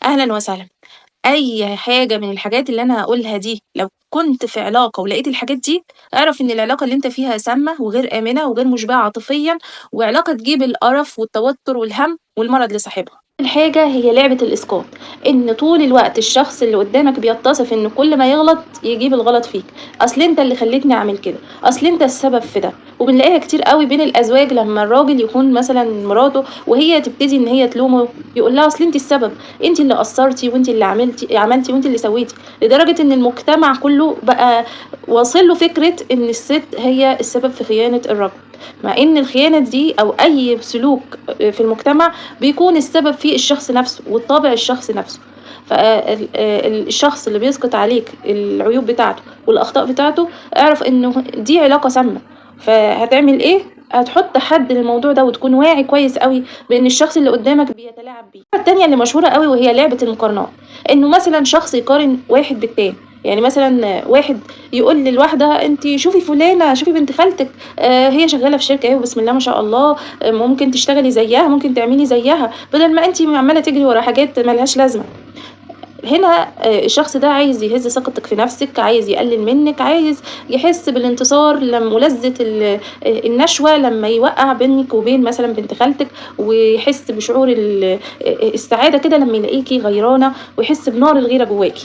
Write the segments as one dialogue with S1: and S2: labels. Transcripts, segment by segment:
S1: أهلًا وسهلًا. أي حاجة من الحاجات اللي أنا هاقولها دي لو كنت في علاقة ولقيت الحاجات دي، اعرف إن العلاقة اللي أنت فيها سامة وغير آمنة وغير مُشبعة عاطفيًا، وعلاقة تجيب القرف والتوتر والهَم والمرض لصاحبها. أول حاجة هي لعبة الإسقاط، إن طول الوقت الشخص اللي قدّامك بيتصف إن كل ما يغلط يجيب الغلط فيك، أصل أنت اللي خلّيتني أعمل كده، أصل أنت السبب في ده، وبنلاقيها كتير أوي بين الأزواج لمّا الراجل يخون مثلًا مراته وهي تبتدي إن هي تلومه، يقول لها أصل أنتِ السبب، أنتِ اللي قصّرتِ وأنتِ اللي عملتِ وأنتِ اللي سويتِ، لدرجة إن المجتمع كلّه بقى واصل له فكرة إن الست هي السبب في خيانة الرجل، مع إن الخيانة دي أو أي سلوك في المجتمع بيكون السبب فيه الشخص نفسه والطابع الشخص نفسه. الشخص اللي بيسقط عليك العيوب بتاعته والأخطاء بتاعته اعرف إنه دي علاقة سامة، فهتعمل إيه؟ هتحط حد للموضوع ده وتكون واعي كويس أوي بإن الشخص اللي قدامك بيتلاعب بيه. الحاجة التانية اللي مشهورة أوي وهي لعبة المقارنات، إنه مثلًا شخص يقارن واحد بالتاني، يعني مثلًا واحد يقول للواحدة أنتِ شوفي فلانة، شوفي بنت خالتِك هي شغالة في شركة أهي وبسم الله ما شاء الله، ممكن تشتغلي زيها، ممكن تعملي زيها، بدل ما أنتِ عمّالة تجري ورا حاجات ما لهاش لازمة. هنا الشخص ده عايز يهز ثقتِك في نفسِك، عايز يقلل منِّك، عايز يحس بالانتصار ولذة النشوة لمّا يوقّع بينِك وبين مثلًا بنت خالتِك، ويحس بشعور السعادة كده لمّا يلاقيكِ غيرانة، ويحس بنار الغيرة جواكِ.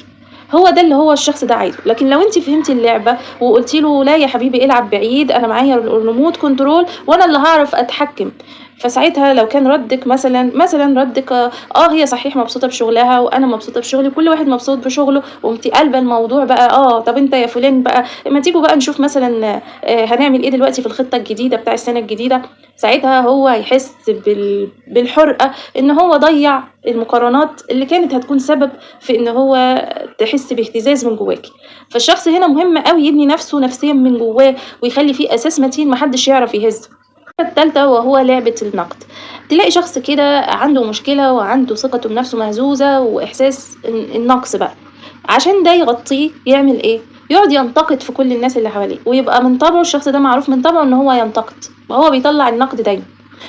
S1: هو ده اللي هو الشخص ده عايزه، لكن لو أنتِ فهمتِ اللعبة وقُلتِ له لا يا حبيبي العب بعيد، أنا معايا الremote control وأنا اللي هاعرف أتحكم، فساعتها لو كان ردِّك مثلًا ردِّك هي صحيح مبسوطة بشغلها وأنا مبسوطة بشغلي وكل واحد مبسوط بشغله، وقُمتِ قالبة الموضوع بقى طَب أنت يا فُلان بقى ما تيجوا بقى نشوف مثلًا هنعمل إيه دلوقتي في الخطة الجديدة بتاع السنة الجديدة، ساعتها هو هيحس بالحُرقة إن هو ضيّع المقارنات اللي كانت هتكون سبب في إن هو تحس باهتزاز من جواكِ. فالشخص هنا مهم أوي يبني نَفْسه نفسيًا من جوّاه ويخلّي في أساس متين ما حدّش يعرف يهزّه. الحاجة التالتة وهو لعبة النقد، تلاقي شخص كده عنده مشكلة وعنده ثقته بنفسه مهزوزة وإحساس النقص بقى، عشان ده يغطيه يعمل إيه؟ يقعد ينتقد في كل الناس اللي حواليه، ويبقى من طبعه الشخص ده معروف من طبعه إن هو ينتقد، وهو بيطلّع النقد دايمًا،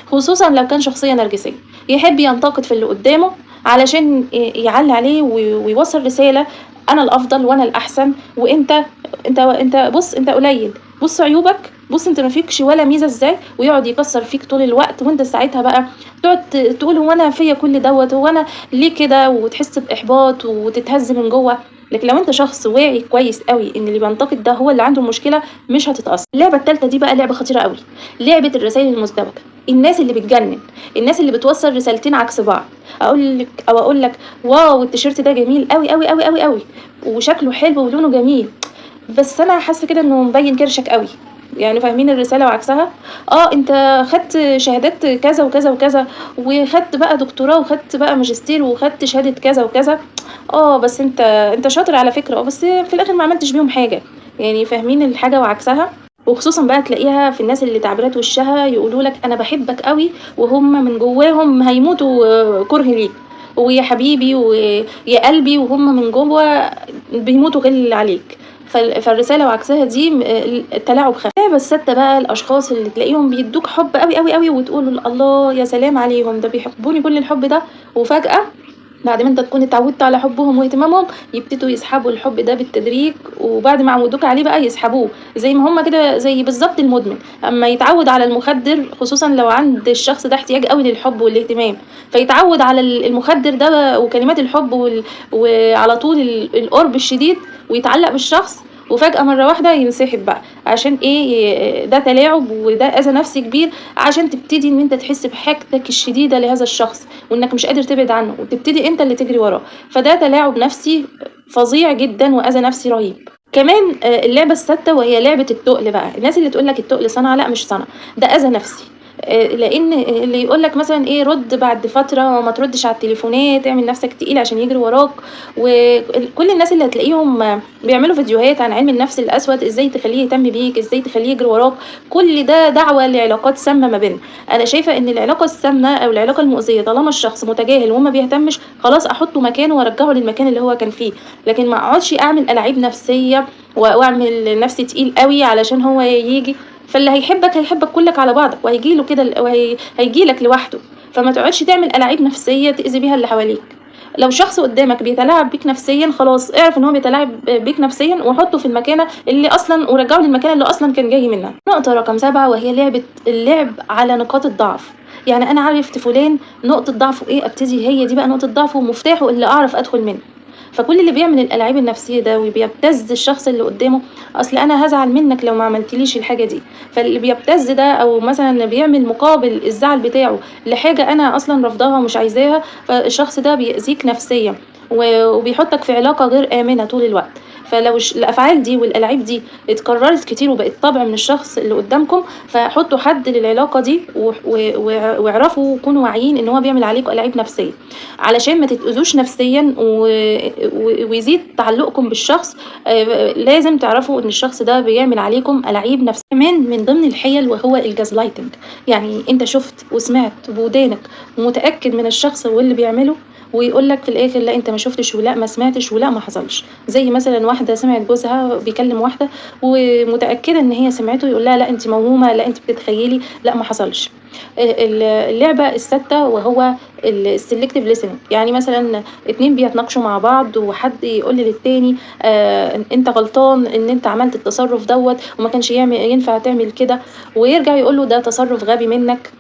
S1: خصوصًا لو كان شخصية نرجسية، يحب ينتقد في اللي قدامه علشان يعلّي عليه ويوصّل رسالة أنا الأفضل وأنا الأحسن وأنت بُص أنت قليل، بُص عيوبك، بُص أنت ما فيكش ولا ميزة إزاي، ويقعد يكسّر فيك طول الوقت، وأنت ساعتها بقى تقعد تقول هو أنا فيّا كل دوّة، هو أنا ليه كده، وتحس بإحباط وتتهز من جوّه، لكن لو أنت شخص واعي كويس أوي إن اللي بينتقد ده هو اللي عنده المشكلة مش هتتأثّر. اللعبة التالتة دي بقى لعبة خطيرة أوي، لعبة الرسايل المزدوجة، الناس اللي بتجنن، الناس اللي بتوصّل رسالتين عكس بعض، أقول لك واو التيشيرت ده جميل أوي، أوي، أوي، أوي، أوي، وشكله حلو ولونه جميل. بس أنا حاسة كده إنه مبيّن كرشك أوي، يعني فاهمين الرسالة وعكسها؟ أنت خدت شهادات كذا وكذا وكذا، وخدت بقى دكتوراه وخدت بقى ماجستير وخدت شهادة كذا وكذا، بس أنت شاطر على فكرة، بس في الآخر ما عملتش بيهم حاجة، يعني فاهمين الحاجة وعكسها؟ وخصوصًا بقى تلاقيها في الناس اللي تعبيرات وشّها يقولوا لك أنا باحبك أوي، وهُم من جواهم هيموتوا كره ليك، ويا حبيبي ويا قلبي وهُم من جوّه بيموتوا غِل عليك. فالرسالة وعكسها دي التلاعب خفي. اللعبة السادسة بقى الأشخاص اللي تلاقيهم بيدّوك حُب أوي، أوي، أوي وتقول الله يا سلام عليهم، ده بيحبوني كل الحُب ده، وفجأة بعد ما أنت تكون اتعودت على حُبّهم واهتمامهم، يبتدوا يسحبوا الحُب ده بالتدريج، وبعد ما عوّدوك عليه بقى يسحبوه، زي ما هُم كده زي بالضبط المدمن، أمّا يتعوّد على المخدر خصوصًا لو عند الشخص ده احتياج أوي للحُب والاهتمام، فيتعوّد على المخدر ده وكلمات الحُب وعلى طول القُرب الشديد ويتعلّق بالشخص، وفجأة مرّة واحدة ينسحب بقى، عشان إيه، ده تلاعب وده أذى نفسي كبير، عشان تبتدي إن أنت تحس بحاجتك الشديدة لهذا الشخص، وإنك مش قادر تبعد عنه، وتبتدي أنت اللي تجري وراه، فده تلاعب نفسي فظيع جدًا وأذى نفسي رهيب. كمان اللعبة السادسة وهي لعبة التُقل بقى، الناس اللي تقول لك التُقل صنعة، لأ مش صنعة، ده أذى نفسي. لإن اللي يقول لك مثلًا إيه رُد بعد فترة، ما تردش على التليفونات، اعمل نفسك تقيل عشان يجري وراك، كل الناس اللي هتلاقيهم بيعملوا فيديوهات عن علم النفس الأسود، إزاي تخلّيه يهتم بيك، إزاي تخلّيه يجري وراك، كل ده دعوة لعلاقات سامة ما بيننا. أنا شايفة إن العلاقة السامة أو العلاقة المؤذية طالما الشخص متجاهل وما بيهتمش، خلاص أحطه مكانه وأرجّعه للمكان اللي هو كان فيه، لكن ما أقعدش أعمل ألاعيب نفسية وأعمل نفسي تقيل أوي علشان هو ييجي، فاللي هيحبك كُلّك على بعضك وهييجي له كده هييجي لك لوحده، فما تقعدش تعمل ألاعيب نفسية تأذي بيها اللي حواليك. لو شخص قدامك بيتلاعب بيك نفسيًا خلاص اعرف إن هو بيتلاعب بيك نفسيًا وحُطّه في المكانة اللي أصلًا ورجّعه للمكانة اللي أصلًا كان جاي منها. نقطة رقم 7 وهي اللعب على نقاط الضعف، يعني أنا عرفت فلان نقطة ضعفه إيه، أبتدي هي دي بقى نقطة ضعفه ومفتاحه اللي أعرف أدخل منه. فكل اللي بيعمل الألاعيب النفسية ده وبيبتز الشخص اللي قدامه، أصل أنا هازعل منك لو ما عملتليش الحاجة دي، فاللي بيبتز ده أو مثلًا بيعمل مقابل الزعل بتاعه لحاجة أنا أصلًا رافضاها ومش عايزاها، فالشخص ده بيأذيك نفسيًا وبيحطك في علاقة غير آمنة طول الوقت. فلو الأفعال دي والألاعيب دي اتكررت كتير وبقت طبع من الشخص اللي قدامكم، فحطوا حد للعلاقة دي واعرفوا وكونوا واعيين إن هو بيعمل عليكم ألاعيب نفسية، علشان ما تتأذوش نفسيًا ويزيد تعلقكم بالشخص. لازم تعرفوا إن الشخص ده بيعمل عليكم ألاعيب نفسية. كمان من ضمن الحِيَل وهو الgaslighting، يعني أنت شُفت وسمعت بودانك ومتأكد من الشخص واللي بيعمله، ويقول لك في الآخر لأ أنت ما شُفتش ولأ ما سمعتش ولأ ما حصلش. زي مثلًا واحدة سمعت جوزها بيكلم واحدة ومتأكدة إن هي سمعته، يقول لها لأ أنتِ موهومة، لأ أنتِ بتتخيلي، لأ ما حصلش. اللعبة السادسة وهو الselective listening، يعني مثلًا 2 بيتناقشوا مع بعض وحد يقول للتاني أنت غلطان إن أنت عملت التصرُّف دوّة وما كانش ينفع تعمل كده، ويرجع يقول له ده تصرُّف غبي منّك.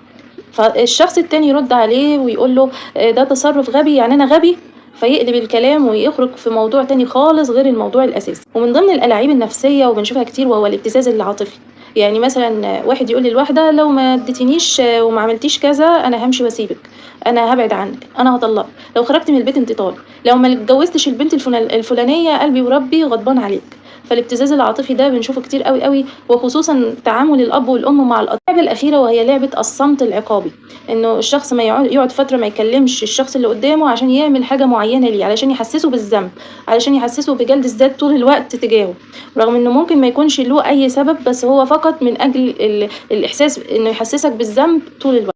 S1: فالشخص التاني يرد عليه ويقول له ده تصرُّف غبي يعني أنا غبي؟ فيقلب الكلام ويخرج في موضوع تاني خالص غير الموضوع الأساسي. ومن ضمن الألاعيب النفسية وبنشوفها كتير وهو الابتزاز العاطفي، يعني مثلًا واحد يقول للواحدة لو ما اديتينيش وما عملتيش كذا أنا هامشي واسيبِك، أنا هابعد عنِك، أنا هاطلّقِك، لو خرجتِ من البيت أنتِ طالق، لو ما اتجوزتش البنت الفلانية قلبي وربي غضبان عليك. فالابتزاز العاطفي ده بنشوفه كتير أوي، أوي، وخصوصًا تعامل الأب والأم مع اللعبة الأخيرة وهي لعبة الصمت العقابي، إنه الشخص ما يقعد فترة ما يكلمش الشخص اللي قدامه عشان يعمل حاجة معينة ليه، علشان يحسسه بالذنب، علشان يحسسه بجلد الذات طول الوقت تجاهه، رغم إنه ممكن ما يكونش له أي سبب، بس هو فقط من أجل الإحساس إنه يحسسك بالذنب طول الوقت.